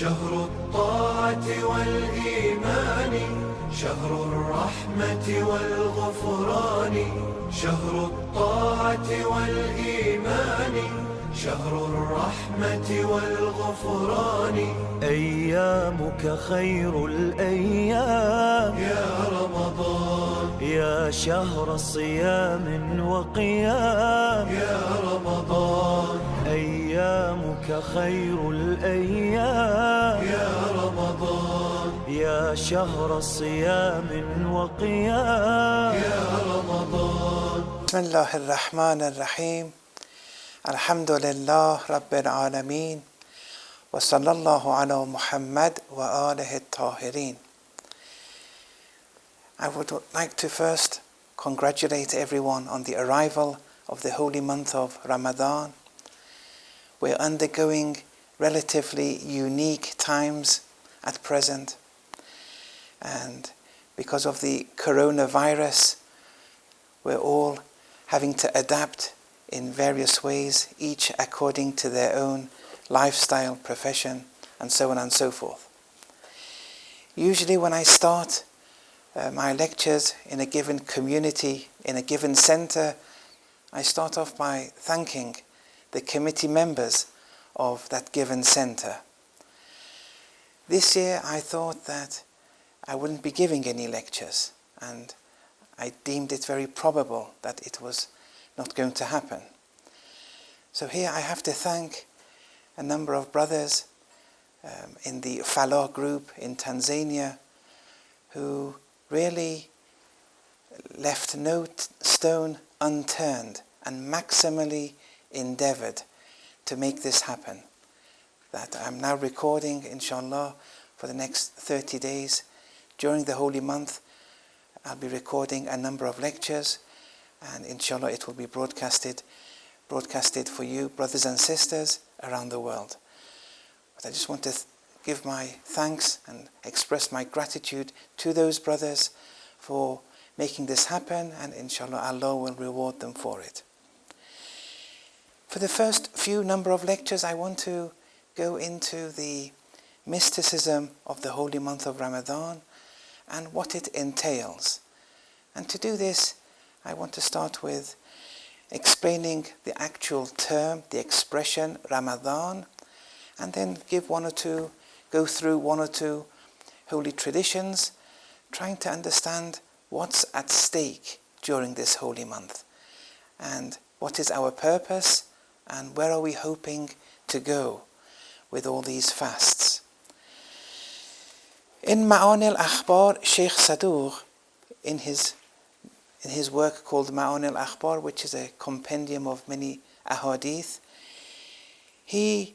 شهر الطاعة والإيمان شهر الرحمة والغفران شهر الطاعة والإيمان شهر الرحمة والغفران أيامك خير الأيام يا رمضان يا شهر صيام وقيام يا رمضان أيامك خير الأيام يا رمضان يا شهر صيام وقيام يا رمضان. بسم الله الرحمن الرحيم. الحمد لله رب العالمين وصلى الله على محمد وآله الطاهرين. I would like to first congratulate everyone on the arrival of the holy month of Ramadan. We're undergoing relatively unique times at present, and because of the coronavirus, we're all having to adapt in various ways, each according to their own lifestyle, profession, and so on and so forth. Usually when I start my lectures in a given community, in a given center, I start off by thanking the committee members of that given center. This year I thought that I wouldn't be giving any lectures, and I deemed it very probable that it was not going to happen. So here I have to thank a number of brothers in the Faroukh group in Tanzania who really left no stone unturned and maximally endeavored to make this happen. That I'm now recording, inshallah, for the next 30 days. During the holy month, I'll be recording a number of lectures, and inshallah it will be broadcasted for you, brothers and sisters, around the world. But I just want to give my thanks and express my gratitude to those brothers for making this happen, and inshallah Allah will reward them for it. For the first few number of lectures, I want to go into the mysticism of the holy month of Ramadan and what it entails. And to do this, I want to start with explaining the actual term, the expression Ramadan, and then go through one or two holy traditions, trying to understand what's at stake during this holy month, and what is our purpose, and where are we hoping to go with all these fasts. In Ma'ani al-Akhbar, Sheikh Saduq, in his work called Ma'ani al-Akhbar, which is a compendium of many ahadith, he,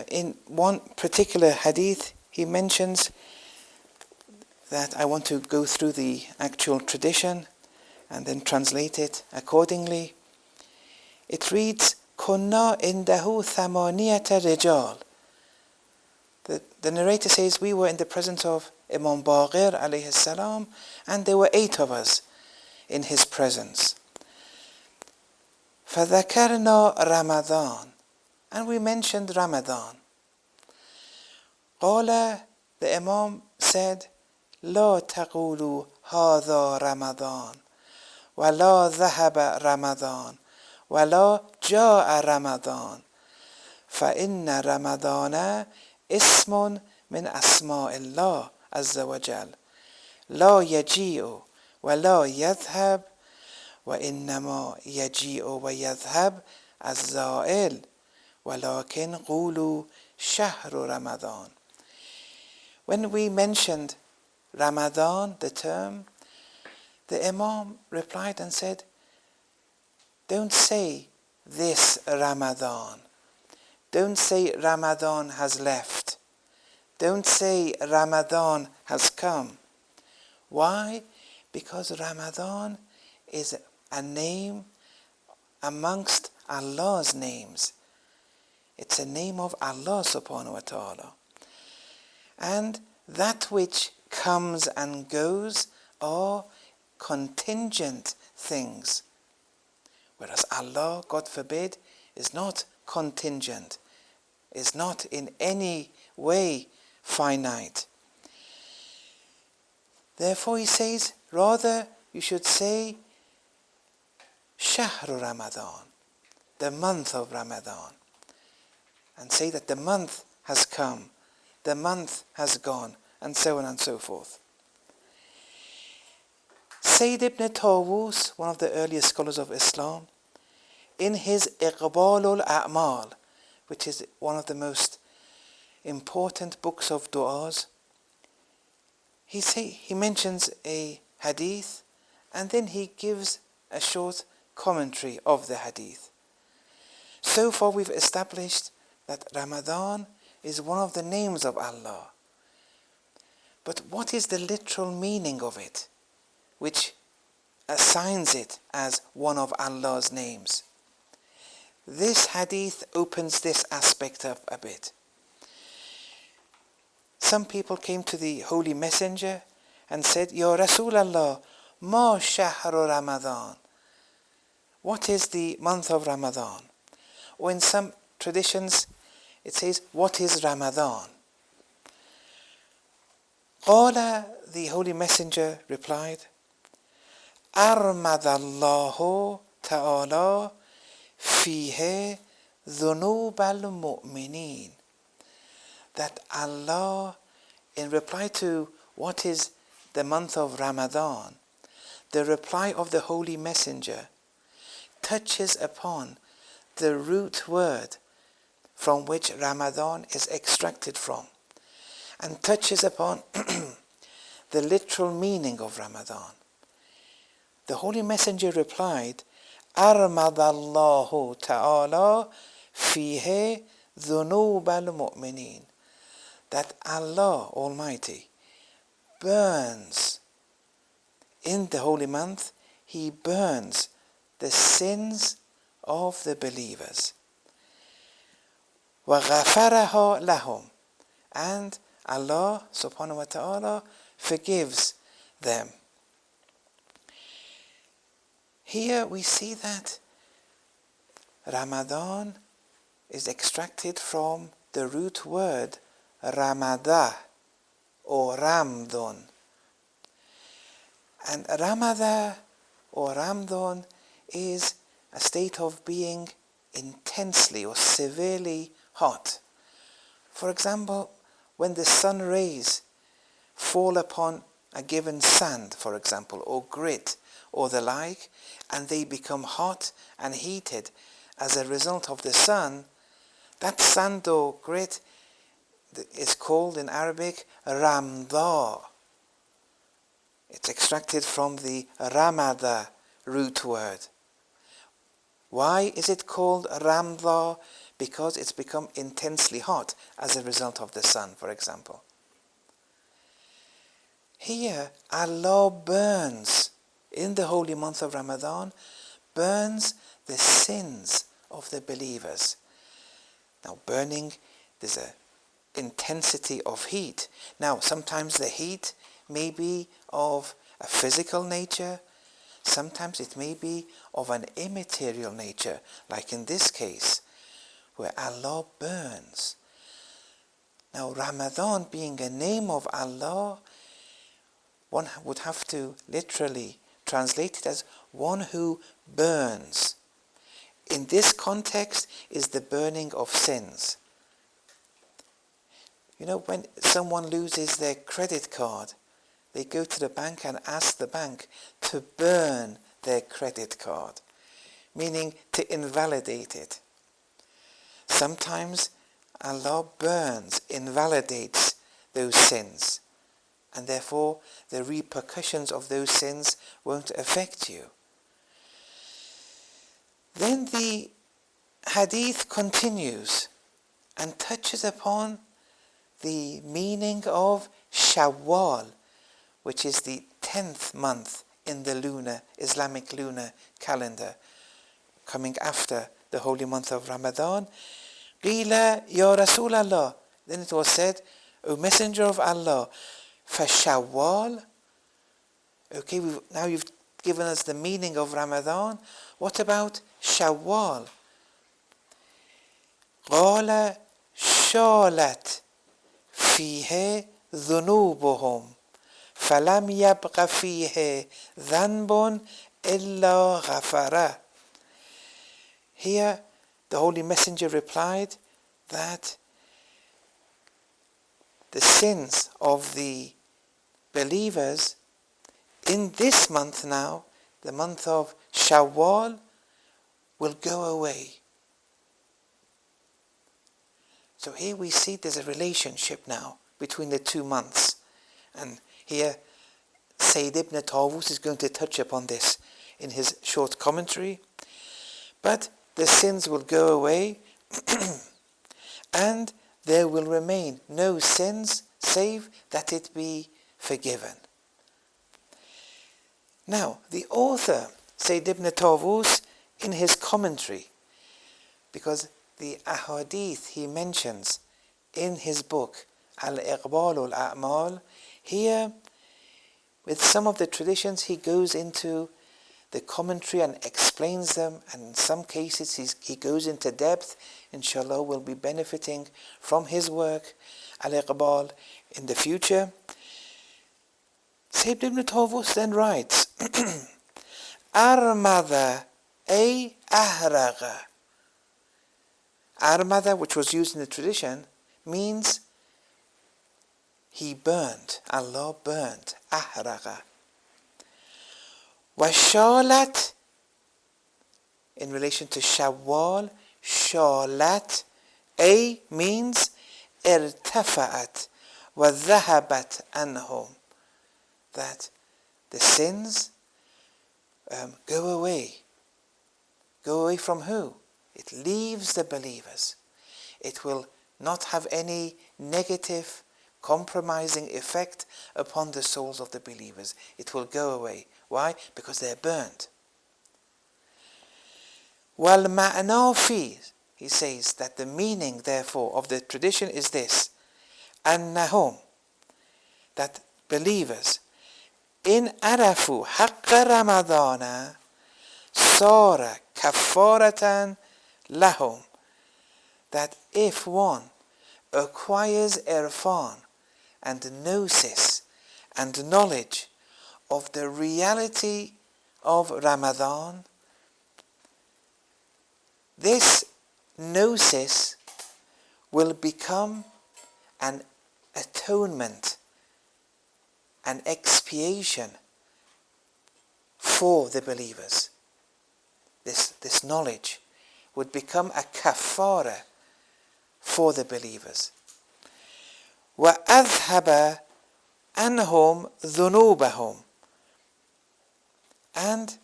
in one particular hadith, he mentions that I want to go through the actual tradition and then translate it accordingly. It reads, Kunna indahu thamaniyata rijal. The narrator says, we were in the presence of Imam Baqir alayhi salam, and there were 8 of us in his presence. فَذَكَرْنَا Ramadan, and we mentioned Ramadan. قال, the Imam said, لا تقولوا هذا رمضان ولا ذهب رمضان ولا جاء رمضان فإن رمضان اسم من أسماء الله عز وجل لا يجيء ولا يذهب وإنما يجيء ويذهب الزائل ولكن قولوا شهر رمضان. When we mentioned Ramadan, the term, the Imam replied and said, don't say this Ramadan. Don't say Ramadan has left. Don't say Ramadan has come. Why? Because Ramadan is a name amongst Allah's names. It's a name of Allah subhanahu wa ta'ala. And that which comes and goes are contingent things. Whereas Allah, God forbid, is not contingent, is not in any way finite. Therefore he says, rather you should say Shahru Ramadan, the month of Ramadan, and say that the month has come, the month has gone, and so on and so forth. Sayyid ibn Tawus, one of the earliest scholars of Islam, in his Iqbalul A'mal, which is one of the most important books of du'as, he mentions a hadith and then he gives a short commentary of the hadith. So far we've established that Ramadan is one of the names of Allah. But what is the literal meaning of it, which assigns it as one of Allah's names? This hadith opens this aspect up a bit. Some people came to the Holy Messenger and said, Ya Rasulallah, ma shahru Ramadan? What is the month of Ramadan? Or in some traditions it says, what is Ramadan? Qala, the Holy Messenger replied, Armadallahu ta'ala fihe dhunub al-mu'mineen. That Allah, in reply to what is the month of Ramadan, the reply of the Holy Messenger touches upon the root word from which Ramadan is extracted from, and touches upon the literal meaning of Ramadan. The Holy Messenger replied, Armadallahu ta'ala fihe dhunub al-mu'mineen. That Allah Almighty burns, in the holy month, He burns the sins of the believers. وَغَفَرَهَا لَهُمْ, and Allah subhanahu wa ta'ala forgives them. Here we see that Ramadan is extracted from the root word Ramadah or Ramdan. And Ramadah or Ramdan is a state of being intensely or severely hot. For example, when the sun rays fall upon a given sand, for example, or grit or the like, and they become hot and heated as a result of the sun, that sand or grit is called in Arabic Ramda. It's extracted from the Ramada root word. Why is it called Ramda? Because it's become intensely hot as a result of the sun, for example. Here, Allah burns, in the holy month of Ramadan, burns the sins of the believers. Now, burning, there's a intensity of heat. Now, sometimes the heat may be of a physical nature, sometimes it may be of an immaterial nature, like in this case, where Allah burns. Now, Ramadan being a name of Allah, one would have to literally translate it as one who burns. In this context is the burning of sins. You know, when someone loses their credit card, they go to the bank and ask the bank to burn their credit card, meaning to invalidate it. Sometimes Allah burns, invalidates those sins, and therefore the repercussions of those sins won't affect you. Then the hadith continues and touches upon the meaning of Shawwal, which is the 10th month in the Islamic lunar calendar, coming after the holy month of Ramadan. Qila ya Rasulallah, then it was said, O Messenger of Allah, Shawwal. Okay, now you've given us the meaning of Ramadan. What about Shawwal? Qala shalat فيه ذنوبهم فلم يبق فيه ذنب إلا غفره. Here the Holy Messenger replied that the sins of the believers in this month now, the month of Shawwal, will go away. So here we see there's a relationship now between the 2 months. And here Sayyid ibn Tawus is going to touch upon this in his short commentary. But the sins will go away and there will remain no sins save that it be forgiven. Now, the author, Sayyid ibn Tawus, in his commentary, because the ahadith he mentions in his book, Al-Iqbal al-A'mal, here, with some of the traditions, he goes into the commentary and explains them, and in some cases he goes into depth. Inshallah, we'll be benefiting from his work, Al-Iqbal, in the future. Sayyid ibn Tawus then writes, Armada ay ahraga. Armada, which was used in the tradition, means he burned. Allah burned. Ahraga. Washalat, in relation to Shawwal, shalat, a means irtafa'at wa dhahabat anhum, that the sins go away. Go away from who? It leaves the believers. It will not have any negative, compromising effect upon the souls of the believers. It will go away. Why? Because they're burned. Wal ma'na fi, he says that the meaning, therefore, of the tradition is this: annahum, that believers, in arafu haqqa ramadana sara kafaratan lahum, that if one acquires irfan and gnosis and knowledge of the reality of Ramadan, this gnosis will become an atonement, an expiation for the believers. This knowledge would become a kafara for the believers. وَأَذْهَبَ أَنْهُمْ ذُنُوبَهُمْ, and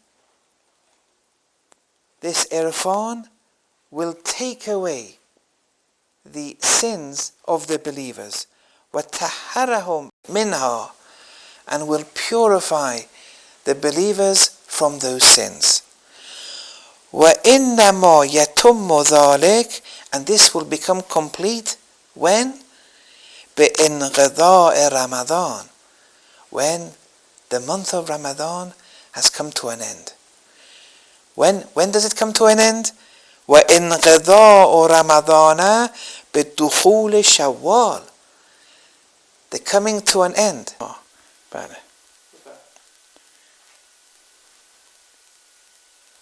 this irfan will take away the sins of the believers. وَتَحَّرَهُمْ مِنْهَا, and will purify the believers from those sins. وَإِنَّمَا يَتُمُّ ذَلِكَ, and this will become complete when? بِإِنْقِضَاءِ رَمَضَانِ, when the month of Ramadan has come to an end. When does it come to an end? وَإِنْقِضَاءُ رَمَضَانَ بِالدُّخُولِ شَوَّالِ, the coming to an end.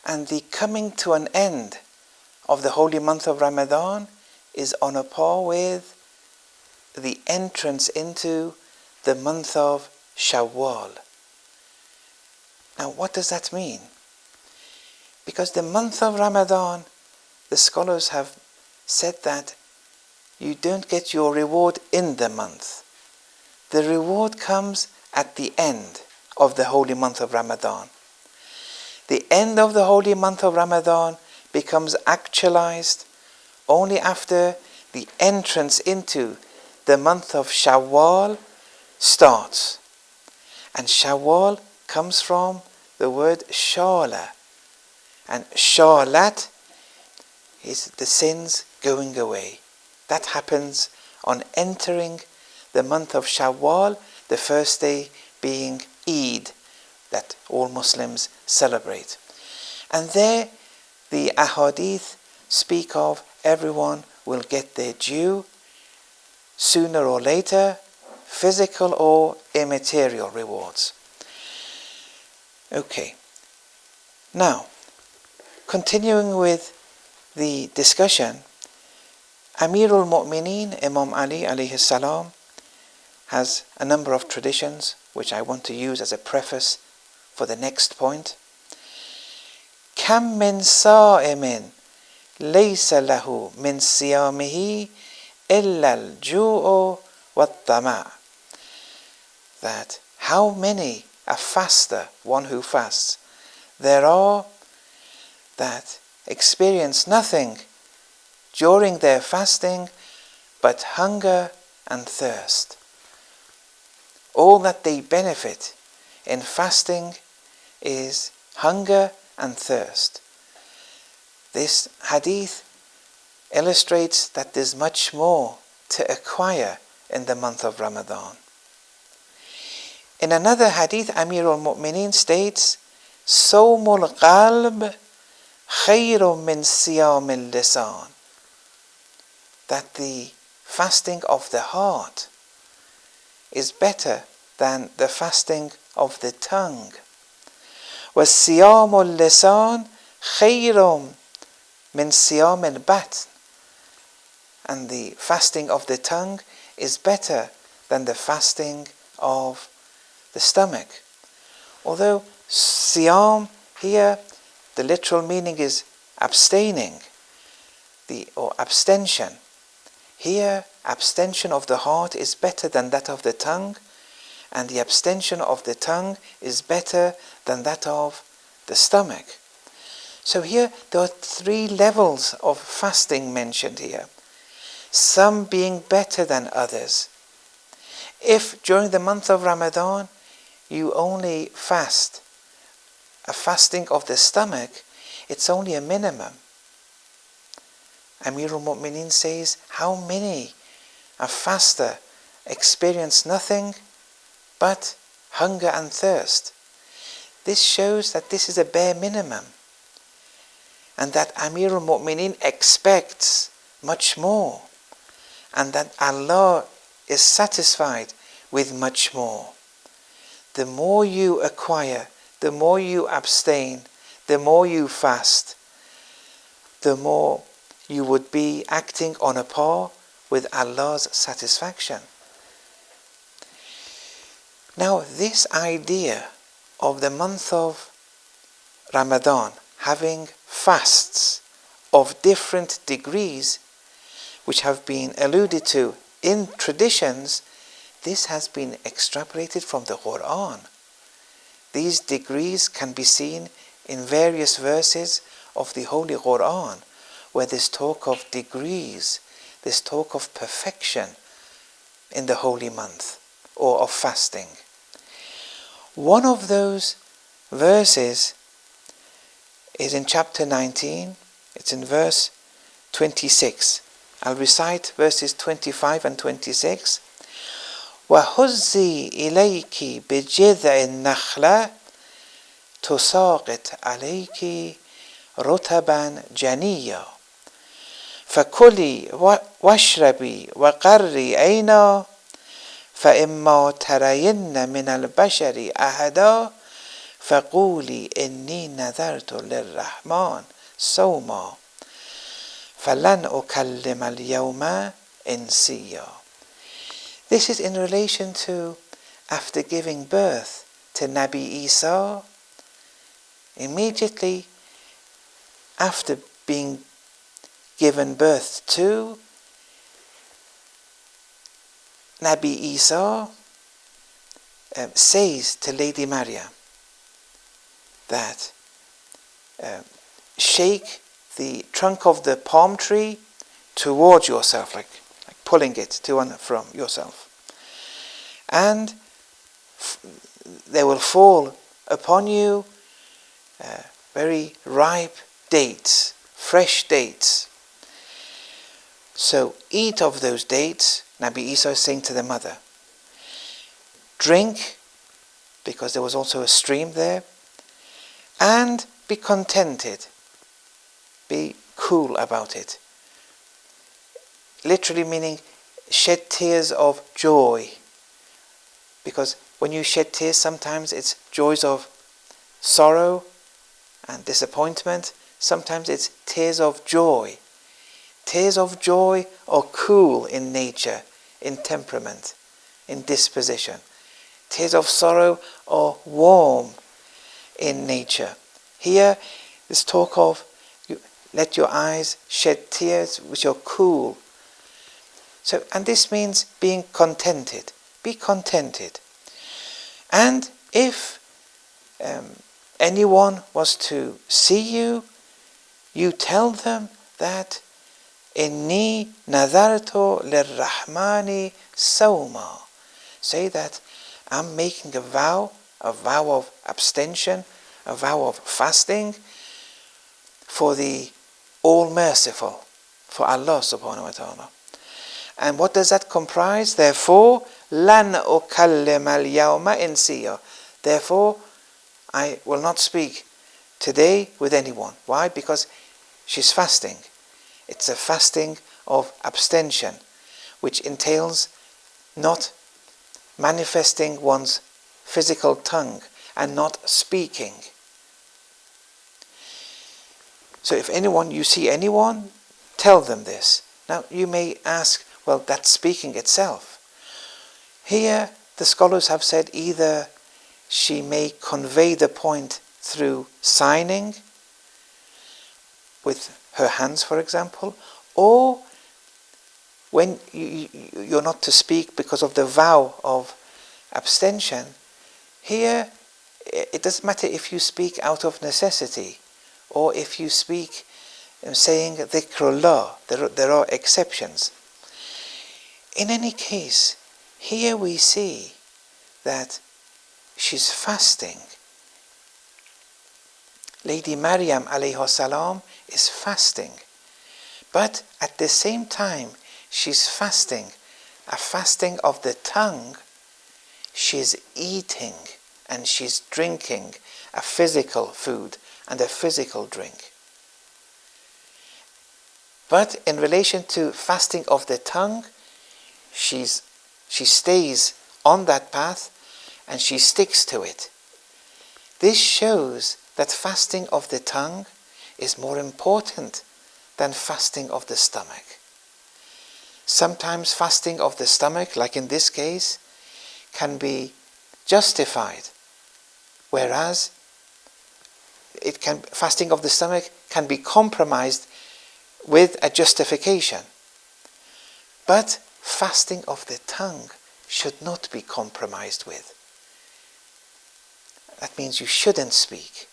And the coming to an end of the holy month of Ramadan is on a par with the entrance into the month of Shawwal. Now, what does that mean? Because the month of Ramadan, the scholars have said that you don't get your reward in the month. The reward comes at the end of the holy month of Ramadan. The end of the holy month of Ramadan becomes actualized only after the entrance into the month of Shawwal starts. And Shawwal comes from the word Shala. And Shalat is the sins going away. That happens on entering the month of Shawwal, the first day being Eid, that all Muslims celebrate. And there the ahadith speak of everyone will get their due sooner or later, physical or immaterial rewards. Okay, now continuing with the discussion, Amirul Mu'mineen Imam Ali alayhi salam has a number of traditions which I want to use as a preface for the next point. Kam min sa'imin laysa lahu min siyamihi illa al-ju'u wat-tama'. That how many a faster, one who fasts, there are that experience nothing during their fasting but hunger and thirst. All that they benefit in fasting is hunger and thirst. This hadith illustrates that there's much more to acquire in the month of Ramadan. In another hadith, Amirul Mu'mineen states, Sawmul qalb khayrun min siyamil lisan. That the fasting of the heart is better than the fasting of the tongue. وَالصِّيَامُ اللِّسَانِ خَيْرٌ مِنْ صِيَامِ الْبَطْنِ. And the fasting of the tongue is better than the fasting of the stomach. Although siyam here, the literal meaning is abstaining, or abstention. Here, abstention of the heart is better than that of the tongue, and the abstention of the tongue is better than that of the stomach. So here there are 3 levels of fasting mentioned here, some being better than others. If during the month of Ramadan you only fast a fasting of the stomach, it's only a minimum. Amirul Mu'mineen says, how many a faster experience nothing but hunger and thirst. This shows that this is a bare minimum, and that Amirul Mu'mineen expects much more, and that Allah is satisfied with much more. The more you acquire, the more you abstain, the more you fast, the more you would be acting on a par with Allah's satisfaction. Now, this idea of the month of Ramadan having fasts of different degrees, which have been alluded to in traditions, this has been extrapolated from the Quran. These degrees can be seen in various verses of the Holy Quran, where there's talk of degrees, there's talk of perfection in the holy month, or of fasting. One of those verses is in chapter 19, it's in verse 26. I'll recite verses 25 and 26. وَهُزِّي إِلَيْكِ بِجِذْعِ النَّخْلَةِ تُسَاقِطْ عَلَيْكِ رُطَبًا جَنِيًّا فَكُلِي وَاشْرَبِي وَقَرِّي عَيْنًا فَإِمَّا تَرَيِنَّ مِنَ الْبَشَرِ أَحَدًا فَقُولِي إِنِّي نَذَرْتُ لِلرَّحْمَنِ صَوْمًا فَلَنْ أُكَلِّمَ الْيَوْمَ إِنْسِيًّا. This is in relation to after giving birth to Nabi Isa. Immediately after being given birth to Nabi Isa, says to Lady Maryam that shake the trunk of the palm tree towards yourself, like pulling it to and from yourself, and there will fall upon you very ripe dates, fresh dates. So eat of those dates. Nabi Isa is saying to the mother, drink, because there was also a stream there, and be contented, be cool about it. Literally meaning shed tears of joy. Because when you shed tears, sometimes it's joys of sorrow and disappointment. Sometimes it's tears of joy. Tears of joy are cool in nature, in temperament, in disposition. Tears of sorrow are warm in nature. Here, this talk of let your eyes shed tears which are cool. So, and this means being contented. Be contented. And if anyone was to see you, you tell them that Inni nadartu lirrahmani sawma. Say that I'm making a vow of abstention, a vow of fasting for the All-Merciful, for Allah subhanahu wa ta'ala. And what does that comprise? Therefore, lan ukallim al-yawma insiya. Therefore, I will not speak today with anyone. Why? Because she's fasting. It's a fasting of abstention, which entails not manifesting one's physical tongue and not speaking. So if you see anyone, tell them this. Now you may ask, well, that's speaking itself. Here the scholars have said either she may convey the point through signing with her hands, for example, or when you're not to speak because of the vow of abstention, here it doesn't matter if you speak out of necessity or if you speak saying dhikrullah. There are exceptions. In any case, here we see that she's fasting. Lady Maryam alayhi salam is fasting, but at the same time she's fasting, a fasting of the tongue. She's eating and she's drinking a physical food and a physical drink. But in relation to fasting of the tongue, she stays on that path and she sticks to it. This shows that fasting of the tongue is more important than fasting of the stomach. Sometimes fasting of the stomach, like in this case, can be justified, whereas fasting of the stomach can be compromised with a justification. But fasting of the tongue should not be compromised with. That means you shouldn't speak,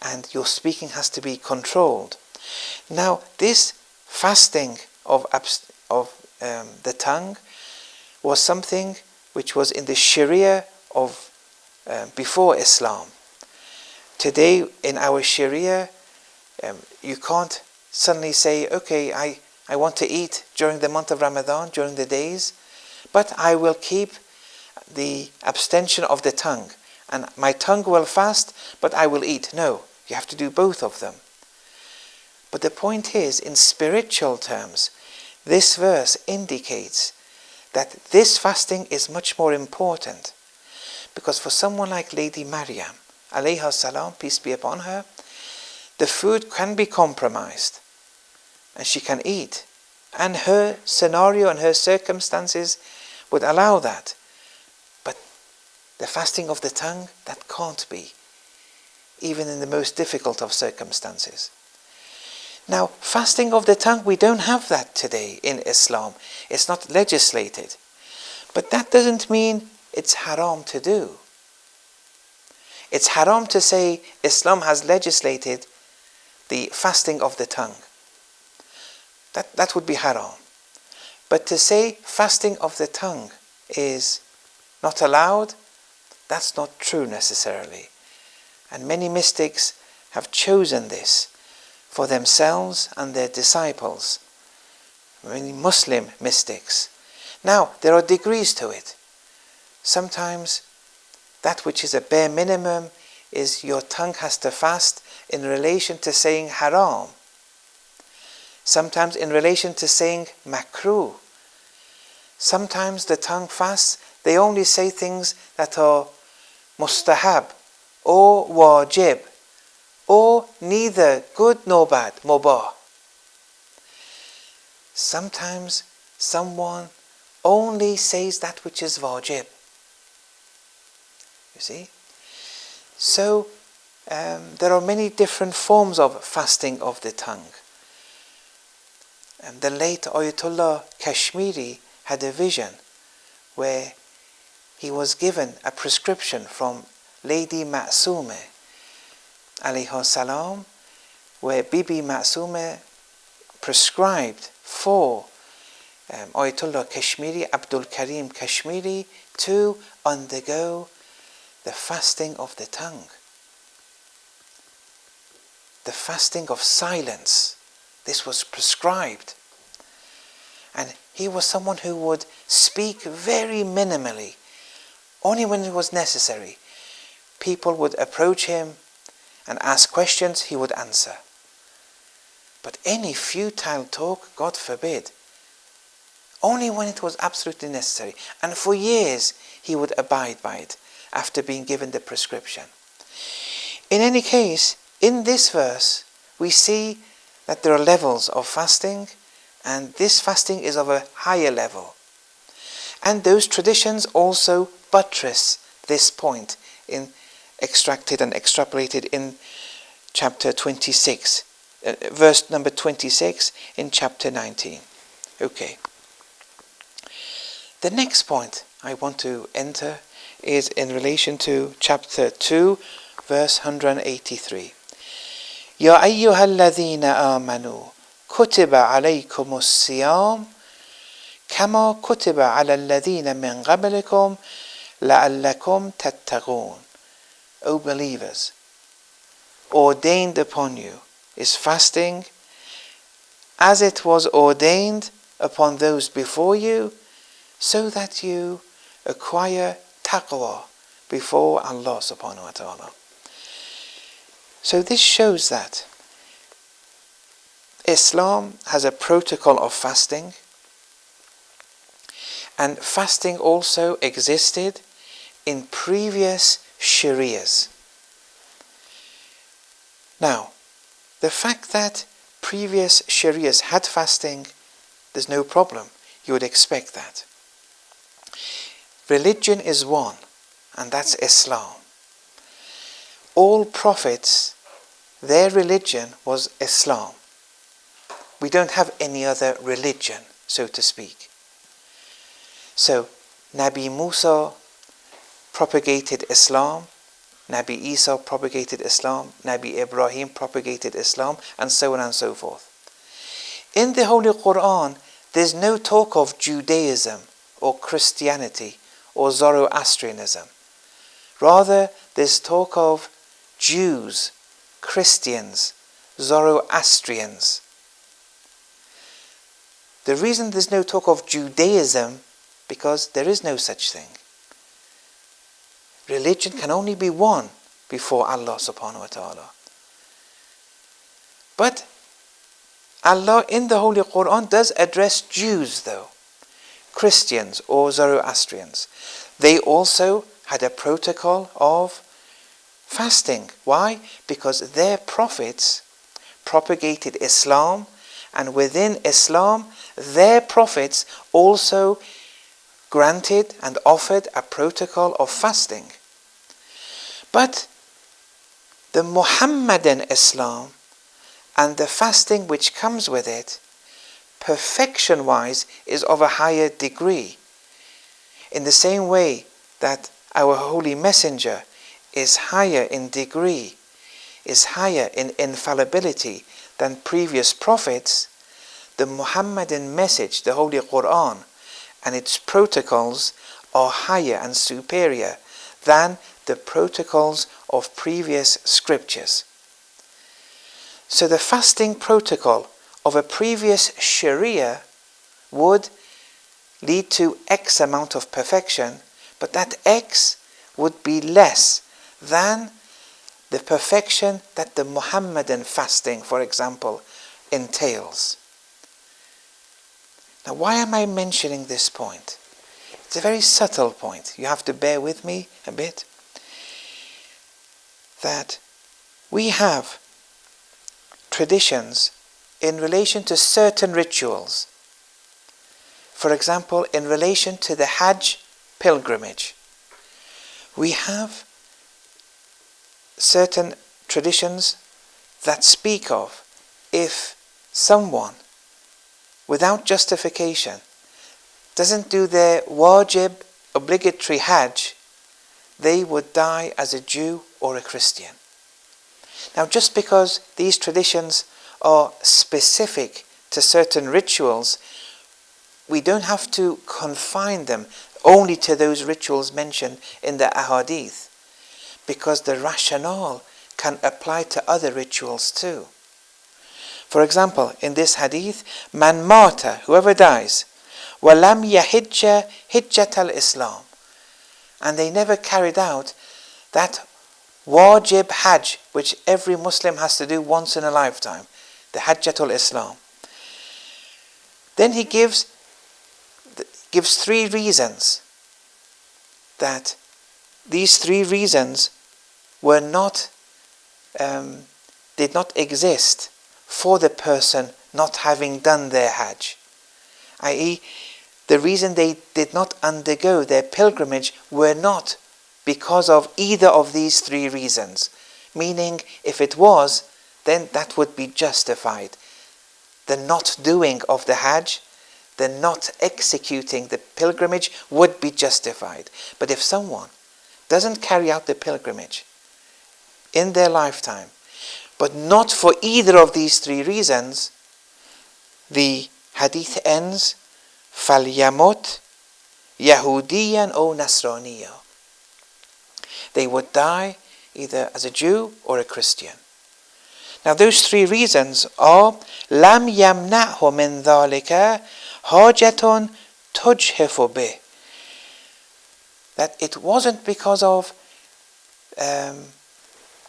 and your speaking has to be controlled. Now, this fasting of the tongue was something which was in the Sharia of before Islam. Today, in our Sharia, you can't suddenly say, okay, I want to eat during the month of Ramadan, during the days, but I will keep the abstention of the tongue, and my tongue will fast, but I will eat. No, you have to do both of them. But the point is, in spiritual terms, this verse indicates that this fasting is much more important, because for someone like Lady Maryam, alayha salam, peace be upon her, the food can be compromised and she can eat, and her scenario and her circumstances would allow that. But the fasting of the tongue, that can't be, even in the most difficult of circumstances. Now, fasting of the tongue, we don't have that today in Islam. It's not legislated. But that doesn't mean it's haram to do. It's haram to say Islam has legislated the fasting of the tongue. That would be haram. But to say fasting of the tongue is not allowed, that's not true necessarily. And many mystics have chosen this for themselves and their disciples. Many Muslim mystics. Now, there are degrees to it. Sometimes that which is a bare minimum is your tongue has to fast in relation to saying haram. Sometimes in relation to saying makruh. Sometimes the tongue fasts, they only say things that are mustahab or wajib, or neither good nor bad, mubah. Sometimes someone only says that which is wajib. You see? So there are many different forms of fasting of the tongue. The late Ayatollah Kashmiri had a vision where he was given a prescription from Lady Ma'sume alayhi salam, where Bibi Ma'sume prescribed for Ayatollah Kashmiri, Abdul Karim Kashmiri, to undergo the fasting of the tongue, the fasting of silence. This was prescribed. And he was someone who would speak very minimally, only when it was necessary. People would approach him and ask questions, he would answer. But any futile talk, God forbid. Only when it was absolutely necessary. And for years he would abide by it after being given the prescription. In any case, in this verse we see that there are levels of fasting, and this fasting is of a higher level. And those traditions also buttress this point in extracted and extrapolated in chapter 26, verse number 26 in chapter 19. Okay. The next point I want to enter is in relation to chapter 2, verse 183. يا أيها الذين آمنوا كتب عليكم الصيام كما كتب على الذين من قبلكم لعلكم تتقون. O believers, ordained upon you is fasting as it was ordained upon those before you, so that you acquire taqwa before Allah subhanahu wa ta'ala. So this shows that Islam has a protocol of fasting, and fasting also existed in previous sharias. Now, the fact that previous sharias had fasting, there's no problem. You would expect that. Religion is one, and that's Islam. All prophets, their religion was Islam. We don't have any other religion, so to speak. So, Nabi Musa propagated Islam, Nabi Isa propagated Islam, Nabi Ibrahim propagated Islam, and so on and so forth. In the Holy Quran, there's no talk of Judaism or Christianity or Zoroastrianism. Rather, there's talk of Jews, Christians, Zoroastrians. The reason there's no talk of Judaism, because there is no such thing. Religion can only be one before Allah subhanahu wa ta'ala. But Allah in the Holy Quran does address Jews though, Christians or Zoroastrians. They also had a protocol of fasting. Why? Because their prophets propagated Islam, and within Islam their prophets also granted and offered a protocol of fasting. But the Muhammadan Islam and the fasting which comes with it, perfection-wise, is of a higher degree. In the same way that our Holy Messenger is higher in degree, is higher in infallibility than previous prophets, the Muhammadan message, the Holy Quran, and its protocols are higher and superior than the protocols of previous scriptures. So the fasting protocol of a previous Sharia would lead to X amount of perfection, but that X would be less than the perfection that the Muhammadan fasting, for example, entails. Now, why am I mentioning this point? It's a very subtle point. You have to bear with me a bit. That we have traditions in relation to certain rituals. For example, in relation to the Hajj pilgrimage, we have certain traditions that speak of if someone, without justification, doesn't do their wajib, obligatory Hajj, they would die as a Jew or a Christian. Now, just because these traditions are specific to certain rituals, we don't have to confine them only to those rituals mentioned in the ahadith, because the rationale can apply to other rituals too. For example, in this hadith, man mata, whoever dies, walam yahijja hijjat al-Islam, and they never carried out that wajib hajj, which every Muslim has to do once in a lifetime, the hajjatul Islam. Then he gives 3 reasons, that these 3 reasons were not, did not exist for the person not having done their hajj, i.e., the reason they did not undergo their pilgrimage were not because of either of these 3 reasons. Meaning, if it was, then that would be justified. The not doing of the Hajj, the not executing the pilgrimage would be justified. But if someone doesn't carry out the pilgrimage in their lifetime, but not for either of these 3 reasons, the hadith ends, فَلْيَمُتْ يَهُودِيًّا أَوْ نَصْرَانِيًّا. They would die either as a Jew or a Christian. Now, those 3 reasons are لَمْ يَمْنَعْهُ مِنْ ذَلِكَ حَاجَةٌ تُجْحِفُ بِهِ. That it wasn't because of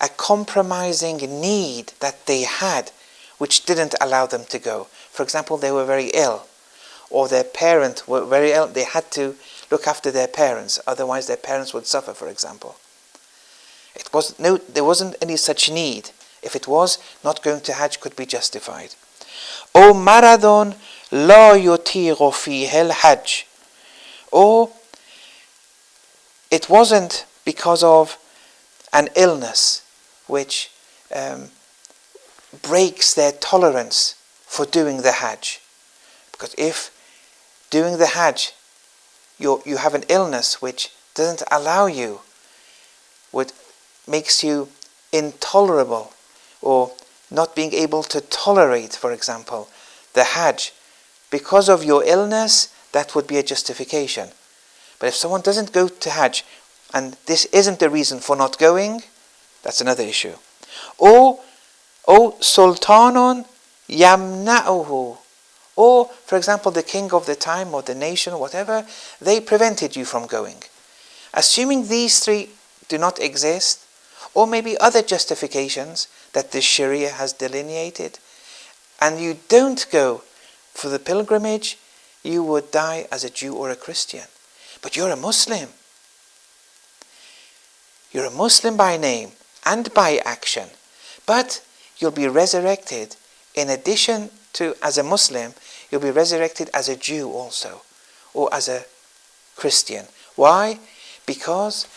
a compromising need that they had, which didn't allow them to go. For example, they were very ill, or their parents were very ill. They had to look after their parents, otherwise their parents would suffer, for example. There wasn't any such need. If it was, not going to Hajj could be justified. O maradon la yutiru fihi al-Hajj. Or it wasn't because of an illness which breaks their tolerance for doing the Hajj. Because if doing the Hajj, you have an illness which doesn't allow you, makes you intolerable, or not being able to tolerate, for example, the Hajj, because of your illness, that would be a justification. But if someone doesn't go to Hajj, and this isn't the reason for not going, that's another issue. Or sultanon yamna'uhu. Or, for example, the king of the time or the nation or whatever, they prevented you from going. Assuming these 3 do not exist, or maybe other justifications that the Sharia has delineated, and you don't go for the pilgrimage, you would die as a Jew or a Christian. But you're a Muslim. You're a Muslim by name and by action. But you'll be resurrected, in addition to as a Muslim, you'll be resurrected as a Jew also, or as a Christian. Why? Because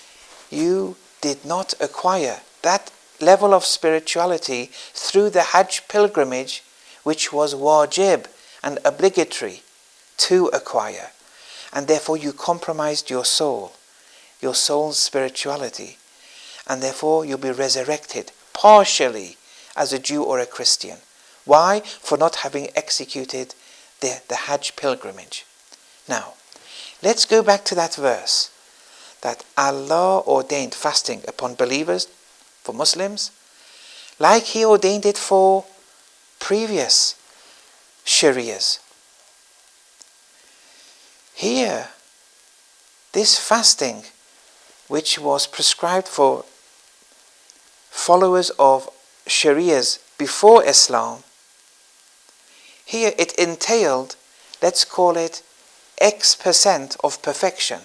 you did not acquire that level of spirituality through the Hajj pilgrimage, which was wajib and obligatory to acquire. And therefore you compromised your soul's spirituality. And therefore you'll be resurrected partially as a Jew or a Christian. Why? For not having executed the Hajj pilgrimage. Now, let's go back to that verse, that Allah ordained fasting upon believers, for Muslims, like He ordained it for previous Sharias. Here, this fasting, which was prescribed for followers of Sharias before Islam, here it entailed let's call it X% of perfection.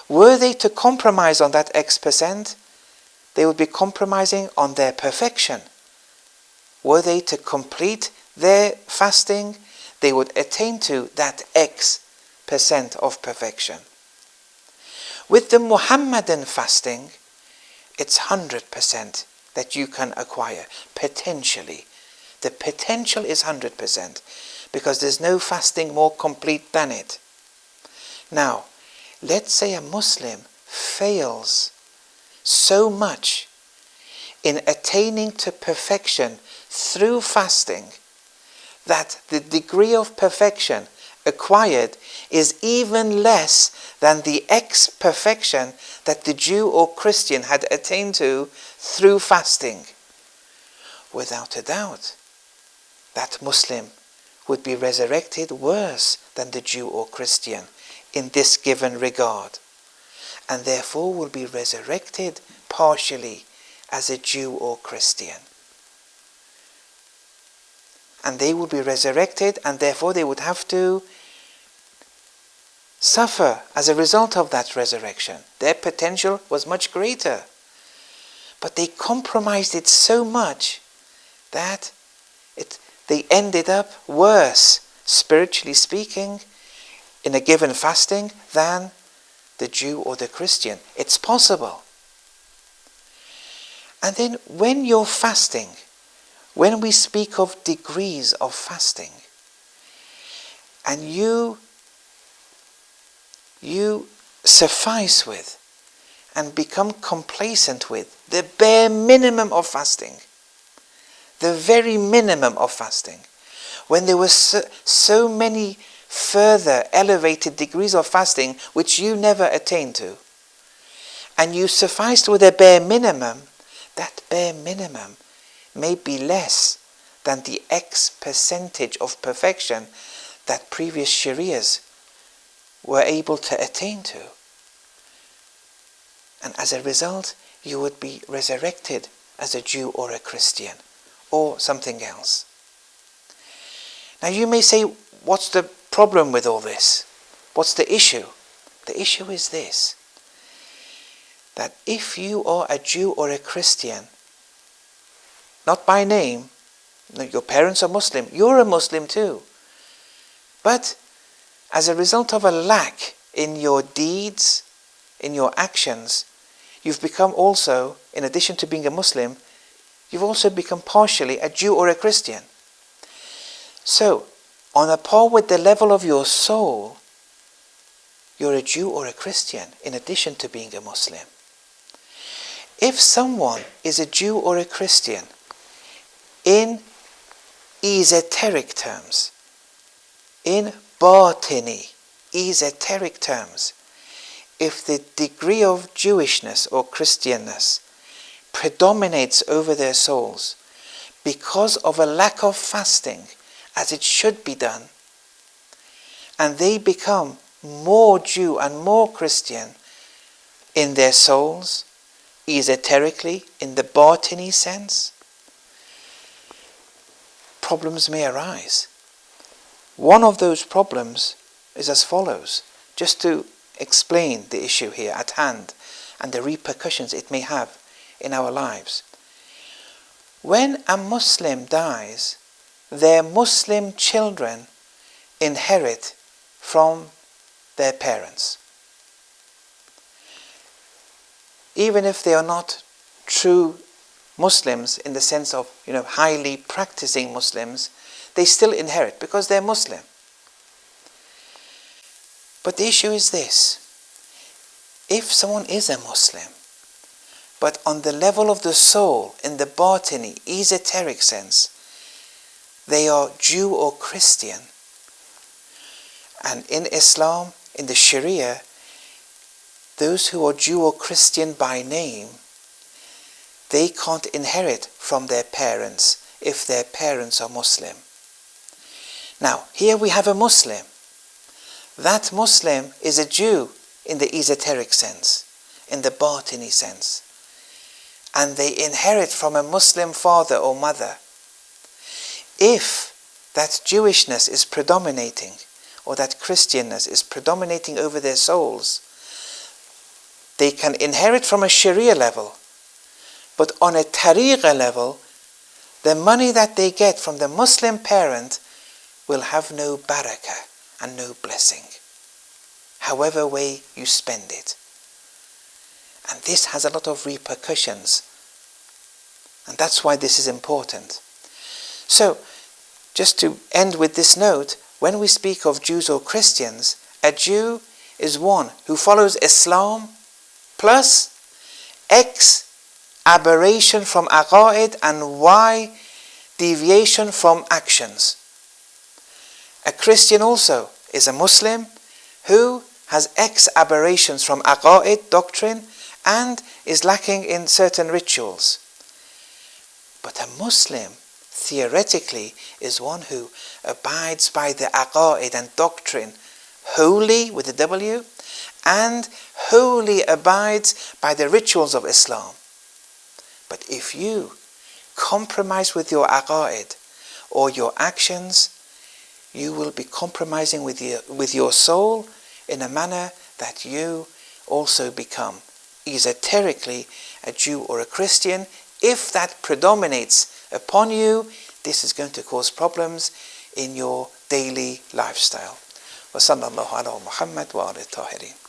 Were they to compromise on that X%, they would be compromising on their perfection. Were they to complete their fasting, they would attain to that X% of perfection. With the Muhammadan fasting, it's 100% that you can acquire, potentially. The potential is 100%, because there's no fasting more complete than it. Now, let's say a Muslim fails so much in attaining to perfection through fasting that the degree of perfection acquired is even less than the perfection that the Jew or Christian had attained to through fasting. Without a doubt, that Muslim would be resurrected worse than the Jew or Christian in this given regard, and therefore will be resurrected partially as a Jew or Christian. And they will be resurrected, and therefore they would have to suffer as a result of that resurrection. Their potential was much greater, but they compromised it so much that they ended up worse, spiritually speaking, in a given fasting than the Jew or the Christian. It's possible. And then when you're fasting, when we speak of degrees of fasting, and you suffice with and become complacent with the bare minimum of fasting, the very minimum of fasting, when there were so many further elevated degrees of fasting which you never attained to, and you sufficed with a bare minimum, that bare minimum may be less than the X% of perfection that previous Sharias were able to attain to. And as a result, you would be resurrected as a Jew or a Christian or something else. Now you may say, what's the problem with all this? What's the issue? The issue is this, that if you are a Jew or a Christian, not by name, your parents are Muslim, you're a Muslim too, but as a result of a lack in your deeds, in your actions, you've become also, in addition to being a Muslim, you've also become partially a Jew or a Christian. So, on a par with the level of your soul, you're a Jew or a Christian in addition to being a Muslim. If someone is a Jew or a Christian in esoteric terms, in batini, esoteric terms, if the degree of Jewishness or Christianness predominates over their souls because of a lack of fasting as it should be done, and they become more Jew and more Christian in their souls, esoterically, in the batini sense, problems may arise. One of those problems is as follows, just to explain the issue here at hand and the repercussions it may have in our lives. When a Muslim dies, their Muslim children inherit from their parents. Even if they are not true Muslims in the sense of, highly practicing Muslims, they still inherit because they're Muslim. But the issue is this: if someone is a Muslim, but on the level of the soul, in the batini, esoteric sense, they are Jew or Christian, and in Islam, in the Sharia, those who are Jew or Christian by name, they can't inherit from their parents if their parents are Muslim. Now, here we have a Muslim. That Muslim is a Jew in the esoteric sense, in the batini sense, and they inherit from a Muslim father or mother. If that Jewishness is predominating, or that Christianness is predominating over their souls, they can inherit from a Sharia level, but on a tariqah level, the money that they get from the Muslim parent will have no barakah and no blessing, however way you spend it. And this has a lot of repercussions. And that's why this is important. So, just to end with this note, when we speak of Jews or Christians, a Jew is one who follows Islam plus X aberration from aqaid and Y deviation from actions. A Christian also is a Muslim who has X aberrations from aqaid, doctrine, and is lacking in certain rituals. But a Muslim, theoretically, is one who abides by the aqaid and doctrine wholly, with a W, and wholly abides by the rituals of Islam. But if you compromise with your aqaid or your actions, you will be compromising with your soul in a manner that you also become esoterically a Jew or a Christian. If that predominates upon you, this is going to cause problems in your daily lifestyle. وصلى الله على محمد وآله الطاهرين.